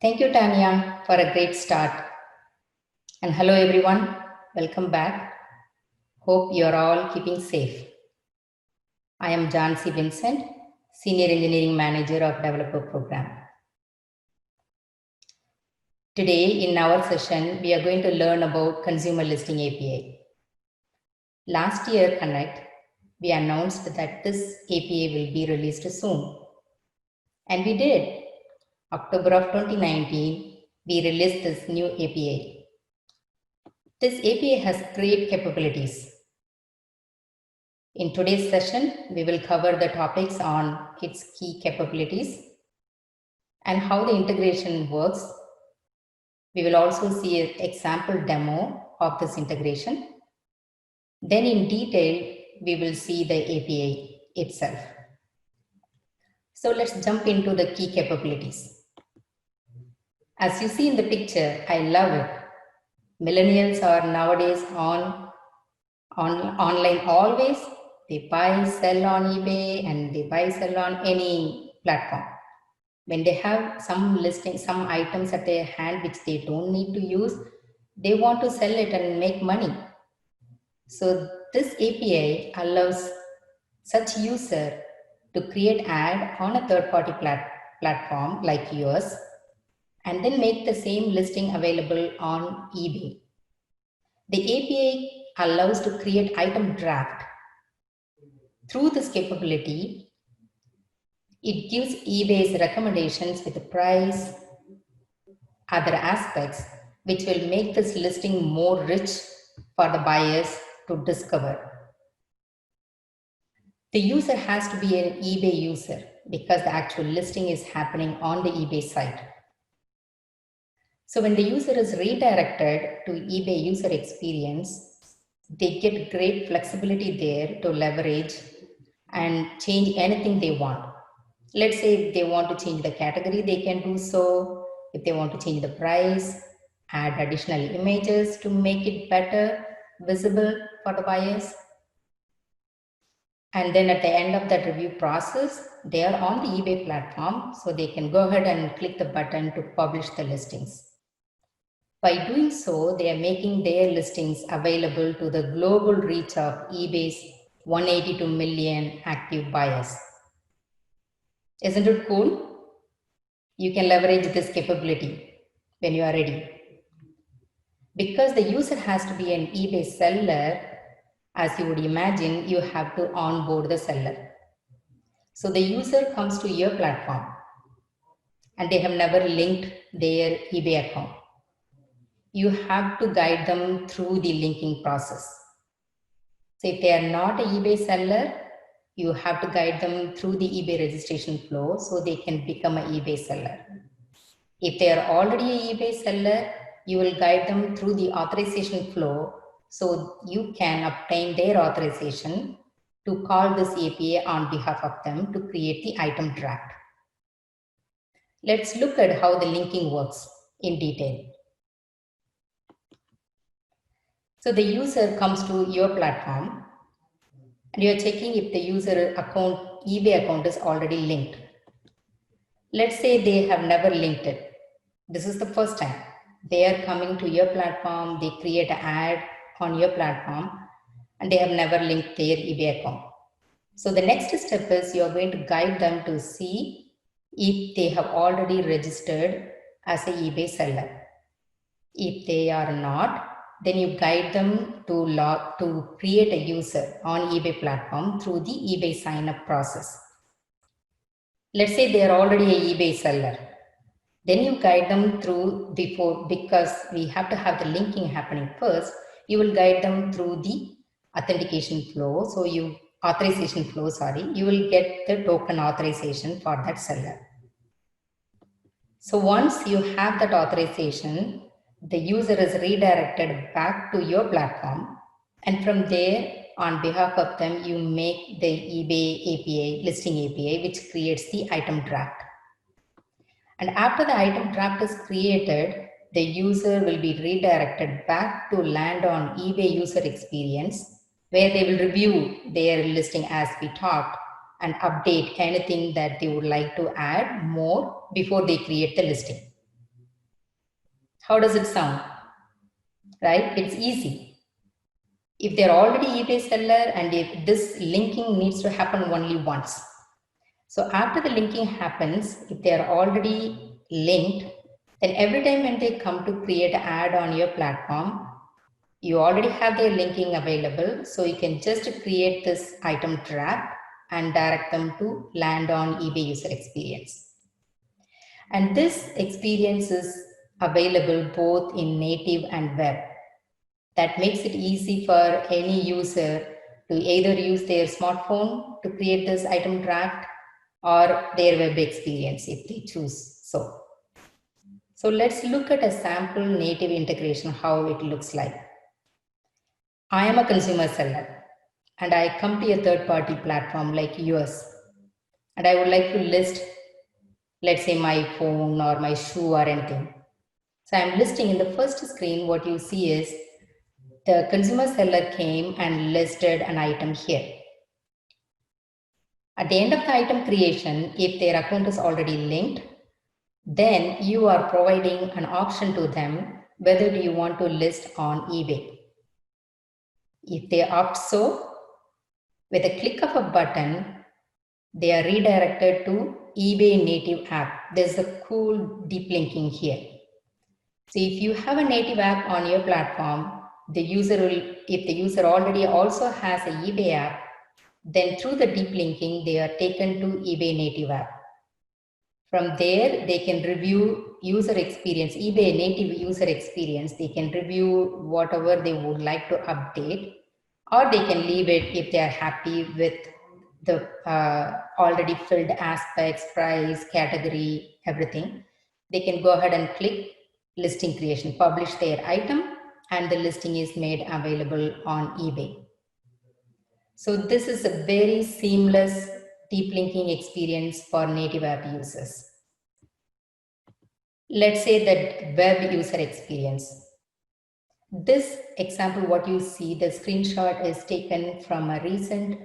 Thank you, Tanya, for a great start. And hello, everyone. Welcome back. Hope you're all keeping safe. I am Jancy Vincent, Senior Engineering Manager of Developer Program. Today, in our session, we are going to learn about Consumer Listing API. Last year, Connect, we announced that this API will be released soon. And we did. October of 2019, we released this new API. This API has great capabilities. In today's session, we will cover the topics on its key capabilities and how the integration works. We will also see an example demo of this integration. Then in detail, we will see the API itself. So let's jump into the key capabilities. As you see in the picture, I love it. Millennials are nowadays online always. They buy, sell on eBay, and they buy, sell on any platform. When they have some listing, some items at their hand which they don't need to use, they want to sell it and make money. So this API allows such user to create ad on a third-party platform like yours, and then make the same listing available on eBay. The API allows to create item draft. Through this capability, it gives eBay's recommendations with the price, other aspects, which will make this listing more rich for the buyers to discover. The user has to be an eBay user because the actual listing is happening on the eBay site. So when the user is redirected to eBay user experience, they get great flexibility there to leverage and change anything they want. Let's say if they want to change the category, they can do so. If they want to change the price, add additional images to make it better visible for the buyers. And then at the end of that review process, they are on the eBay platform, so they can go ahead and click the button to publish the listings. By doing so, they are making their listings available to the global reach of eBay's 182 million active buyers. Isn't it cool? You can leverage this capability when you are ready. Because the user has to be an eBay seller, as you would imagine, you have to onboard the seller. So the user comes to your platform and they have never linked their eBay account. You have to guide them through the linking process. So if they are not an eBay seller, you have to guide them through the eBay registration flow so they can become an eBay seller. If they are already an eBay seller, you will guide them through the authorization flow so you can obtain their authorization to call this API on behalf of them to create the item draft. Let's look at how the linking works in detail. So the user comes to your platform and you are checking if the user account, eBay account is already linked. Let's say they have never linked it. This is the first time. They are coming to your platform, they create an ad on your platform, and they have never linked their eBay account. So the next step is you're going to guide them to see if they have already registered as an eBay seller. If they are not, then you guide them to create a user on eBay platform through the eBay sign up process. Let's say they are already an eBay seller. Then you guide them through because we have to have the linking happening first, you will guide them through the authentication flow. So authorization flow, you will get the token authorization for that seller. So once you have that authorization, the user is redirected back to your platform. And from there, on behalf of them, you make the eBay API, listing API, which creates the item draft. And after the item draft is created, the user will be redirected back to land on eBay user experience, where they will review their listing as we talked and update anything that they would like to add more before they create the listing. How does it sound? Right? It's easy. If they're already eBay seller and if this linking needs to happen only once. So after the linking happens, if they are already linked, then every time when they come to create an ad on your platform, you already have their linking available. So you can just create this item draft and direct them to land on eBay user experience. And this experience is available both in native and web. That makes it easy for any user to either use their smartphone to create this item draft or their web experience if they choose so. So let's look at a sample native integration, how it looks like. I am a consumer seller and I come to a third-party platform like yours and I would like to list, let's say, my phone or my shoe or anything. So I'm listing in the first screen. What you see is the consumer seller came and listed an item here. At the end of the item creation, if their account is already linked, then you are providing an option to them whether do you want to list on eBay. If they opt so, with a click of a button, they are redirected to eBay native app. There's a cool deep linking here. So if you have a native app on your platform, the user will, if the user already also has an eBay app, then through the deep linking, they are taken to eBay native app. From there, they can review user experience, eBay native user experience. They can review whatever they would like to update, or they can leave it if they are happy with the already filled aspects, price, category, everything. They can go ahead and click listing creation, publish their item, and the listing is made available on eBay. So this is a very seamless deep linking experience for native app users. Let's say that web user experience. This example, what you see, the screenshot is taken from a recent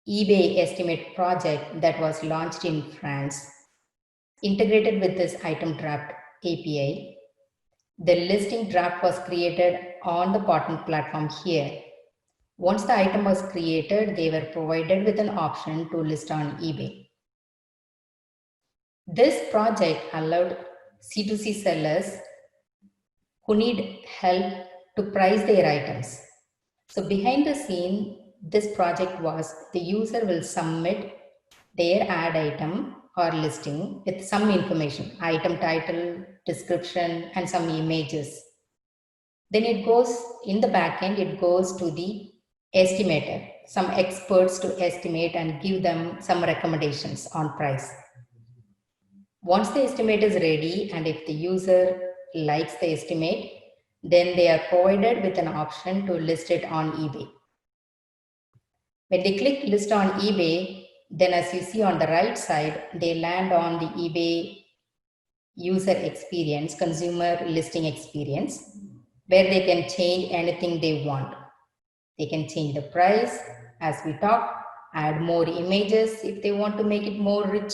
eBay estimate project that was launched in France, integrated with this item draft API. The listing draft was created on the partner platform here. Once the item was created, they were provided with an option to list on eBay. This project allowed C2C sellers who need help to price their items. So behind the scene, this project was the user will submit their ad item or listing with some information, item title, description, and some images. Then it goes in the backend, it goes to the estimator, some experts to estimate and give them some recommendations on price. Once the estimate is ready and if the user likes the estimate, then they are provided with an option to list it on eBay. When they click list on eBay, then as you see on the right side, they land on the eBay user experience, consumer listing experience, where they can change anything they want. They can change the price, as we talked, add more images if they want to make it more rich,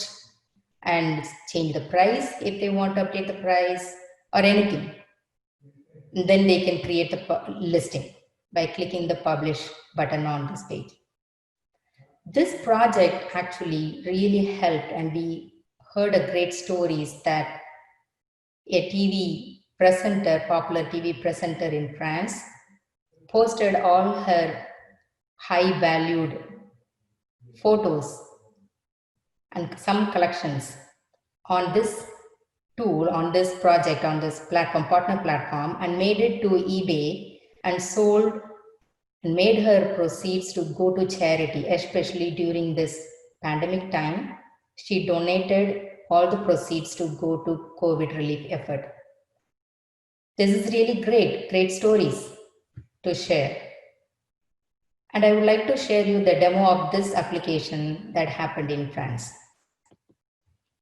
and change the price if they want to update the price or anything. And then they can create the listing by clicking the publish button on this page. This project actually really helped, and we heard a great stories that a TV presenter, popular TV presenter in France, posted all her high valued photos and some collections on this tool, on this project, on this platform, partner platform, and made it to eBay and sold and made her proceeds to go to charity, especially during this pandemic time. She donated all the proceeds to go to COVID relief effort. This is really great stories to share. And I would like to share you the demo of this application that happened in France.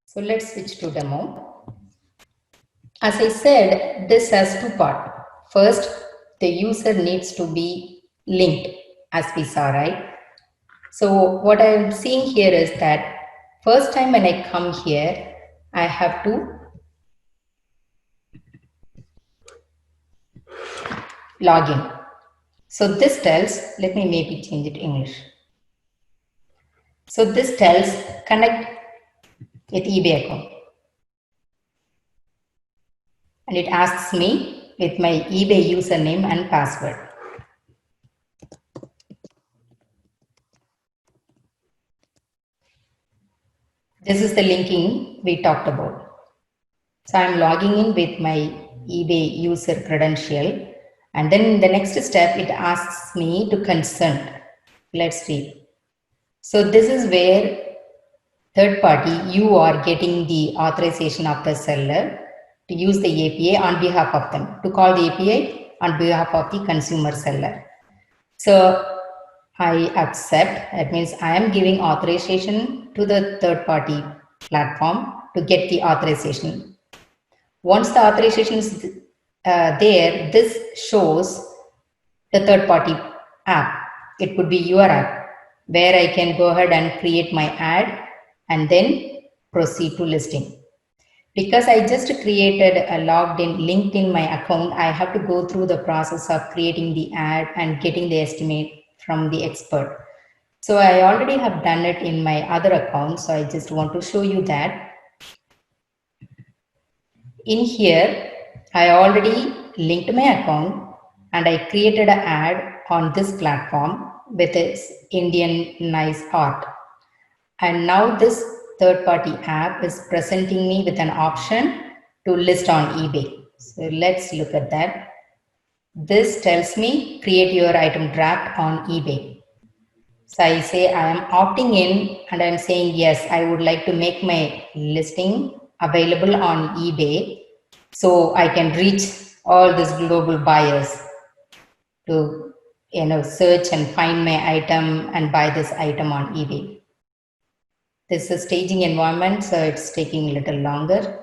So let's switch to demo. As I said, this has two parts. First, the user needs to be linked, as we saw, right? So what I'm seeing here is that first time when I come here, I have to login. So this tells, let me maybe change it to English. So this tells connect with eBay account. And it asks me with my eBay username and password. This is the linking we talked about. So I'm logging in with my eBay user credential. And then in the next step, it asks me to consent. Let's read. So this is where third party, you are getting the authorization of the seller to use the API on behalf of them, to call the API on behalf of the consumer seller. So I accept, that means I am giving authorization to the third party platform to get the authorization. Once the authorization is there, this shows the third party app. It could be your app where I can go ahead and create my ad and then proceed to listing. Because I just created a logged in, linked in my account, I have to go through the process of creating the ad and getting the estimate from the expert. So I already have done it in my other account. So I just want to show you that. In here, I already linked my account and I created an ad on this platform with its Indian nice art. And now this third party app is presenting me with an option to list on eBay. So let's look at that. This tells me create your item draft on eBay. So I say I am opting in and I'm saying yes, I would like to make my listing available on eBay so I can reach all these global buyers to search and find my item and buy this item on eBay. This is a staging environment, so it's taking a little longer.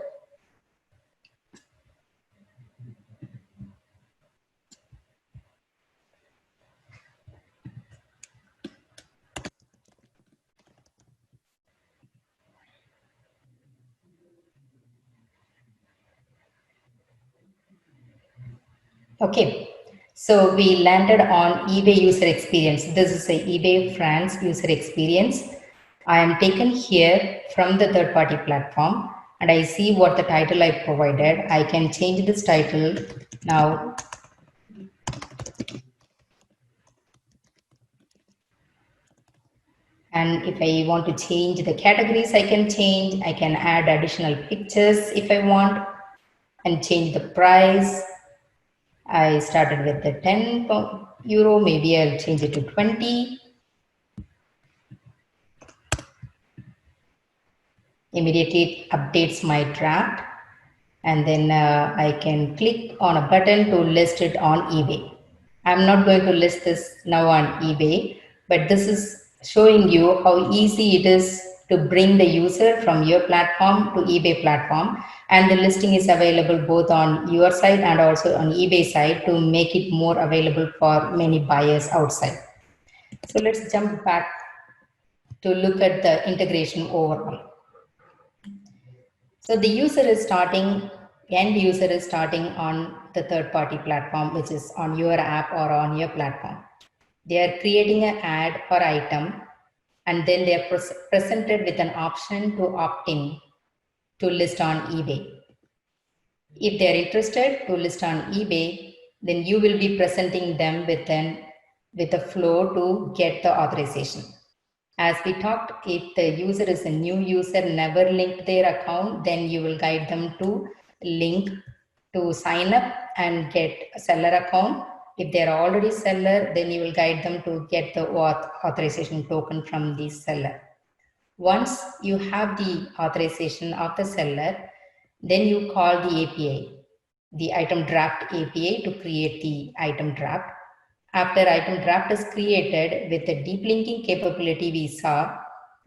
Okay, so we landed on eBay user experience. This is a eBay France user experience. I am taken here from the third party platform and I see what the title I provided. I can change this title now. And if I want to change the categories, I can change. I can add additional pictures if I want and change the price. I started with the 10 euro, maybe I'll change it to 20. Immediately it updates my draft and then I can click on a button to list it on eBay. I'm not going to list this now on eBay, but this is showing you how easy it is to bring the user from your platform to eBay platform, and the listing is available both on your side and also on eBay side to make it more available for many buyers outside. So let's jump back to look at the integration overall. So the user is starting, end user is starting on the third party platform, which is on your app or on your platform. They are creating an ad or item, and then they are presented with an option to opt in to list on eBay. If they are interested to list on eBay, then you will be presenting them with a flow to get the authorization. As we talked, if the user is a new user, never linked their account, then you will guide them to link to sign up and get a seller account. If they're already seller, then you will guide them to get the authorization token from the seller. Once you have the authorization of the seller, then you call the API, the item draft API, to create the item draft. After item draft is created, with the deep linking capability we saw,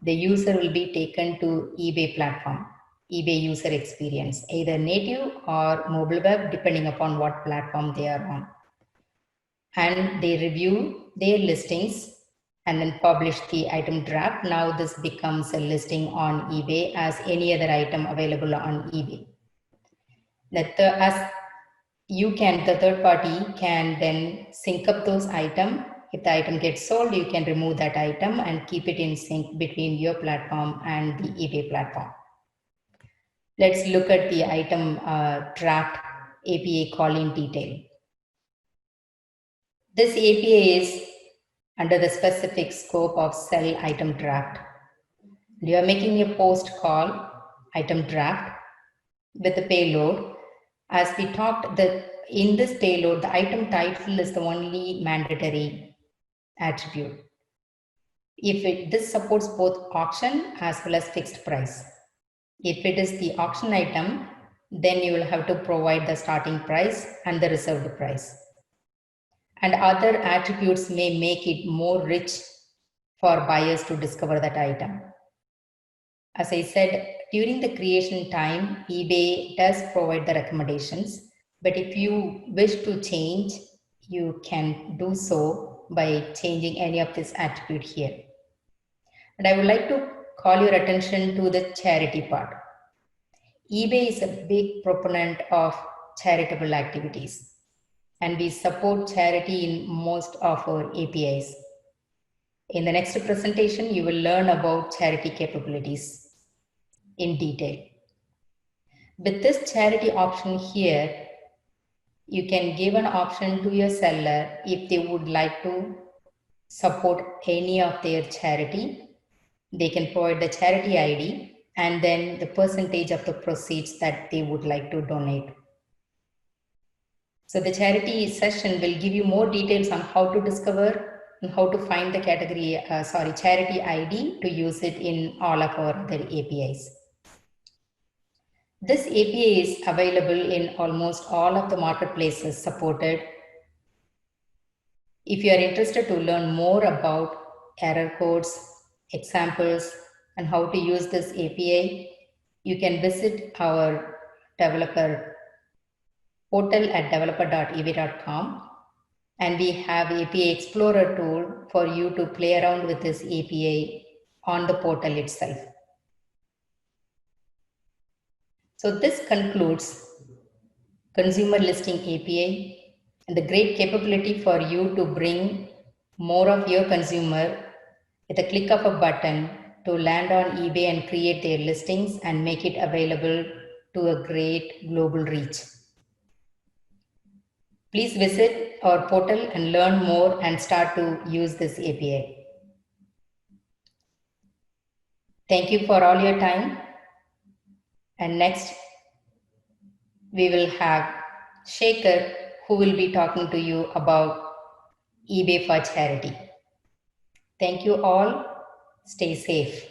the user will be taken to eBay platform, eBay user experience, either native or mobile web, depending upon what platform they are on. And they review their listings and then publish the item draft. Now this becomes a listing on eBay as any other item available on eBay. the third party can then sync up those items. If the item gets sold, you can remove that item and keep it in sync between your platform and the eBay platform. Let's look at the item draft API call in detail. This API is under the specific scope of sell item draft. You are making a post call item draft with the payload. As we talked, in this payload, the item title is the only mandatory attribute. This supports both auction as well as fixed price. If it is the auction item, then you will have to provide the starting price and the reserved price. And other attributes may make it more rich for buyers to discover that item. As I said, during the creation time, eBay does provide the recommendations, but if you wish to change, you can do so by changing any of this attribute here. And I would like to call your attention to the charity part. eBay is a big proponent of charitable activities, and we support charity in most of our APIs. In the next presentation, you will learn about charity capabilities in detail. With this charity option here, you can give an option to your seller if they would like to support any of their charity. They can provide the charity ID and then the percentage of the proceeds that they would like to donate. So the charity session will give you more details on how to discover and how to find the charity ID to use it in all of our other APIs. This API is available in almost all of the marketplaces supported. If you are interested to learn more about error codes, examples, and how to use this API, you can visit our developer portal at developer.ebay.com, and we have API Explorer tool for you to play around with this API on the portal itself. So this concludes Consumer Listing API and the great capability for you to bring more of your consumer with a click of a button to land on eBay and create their listings and make it available to a great global reach. Please visit our portal and learn more and start to use this API. Thank you for all your time. And next, we will have Shaker, who will be talking to you about eBay for charity. Thank you all. Stay safe.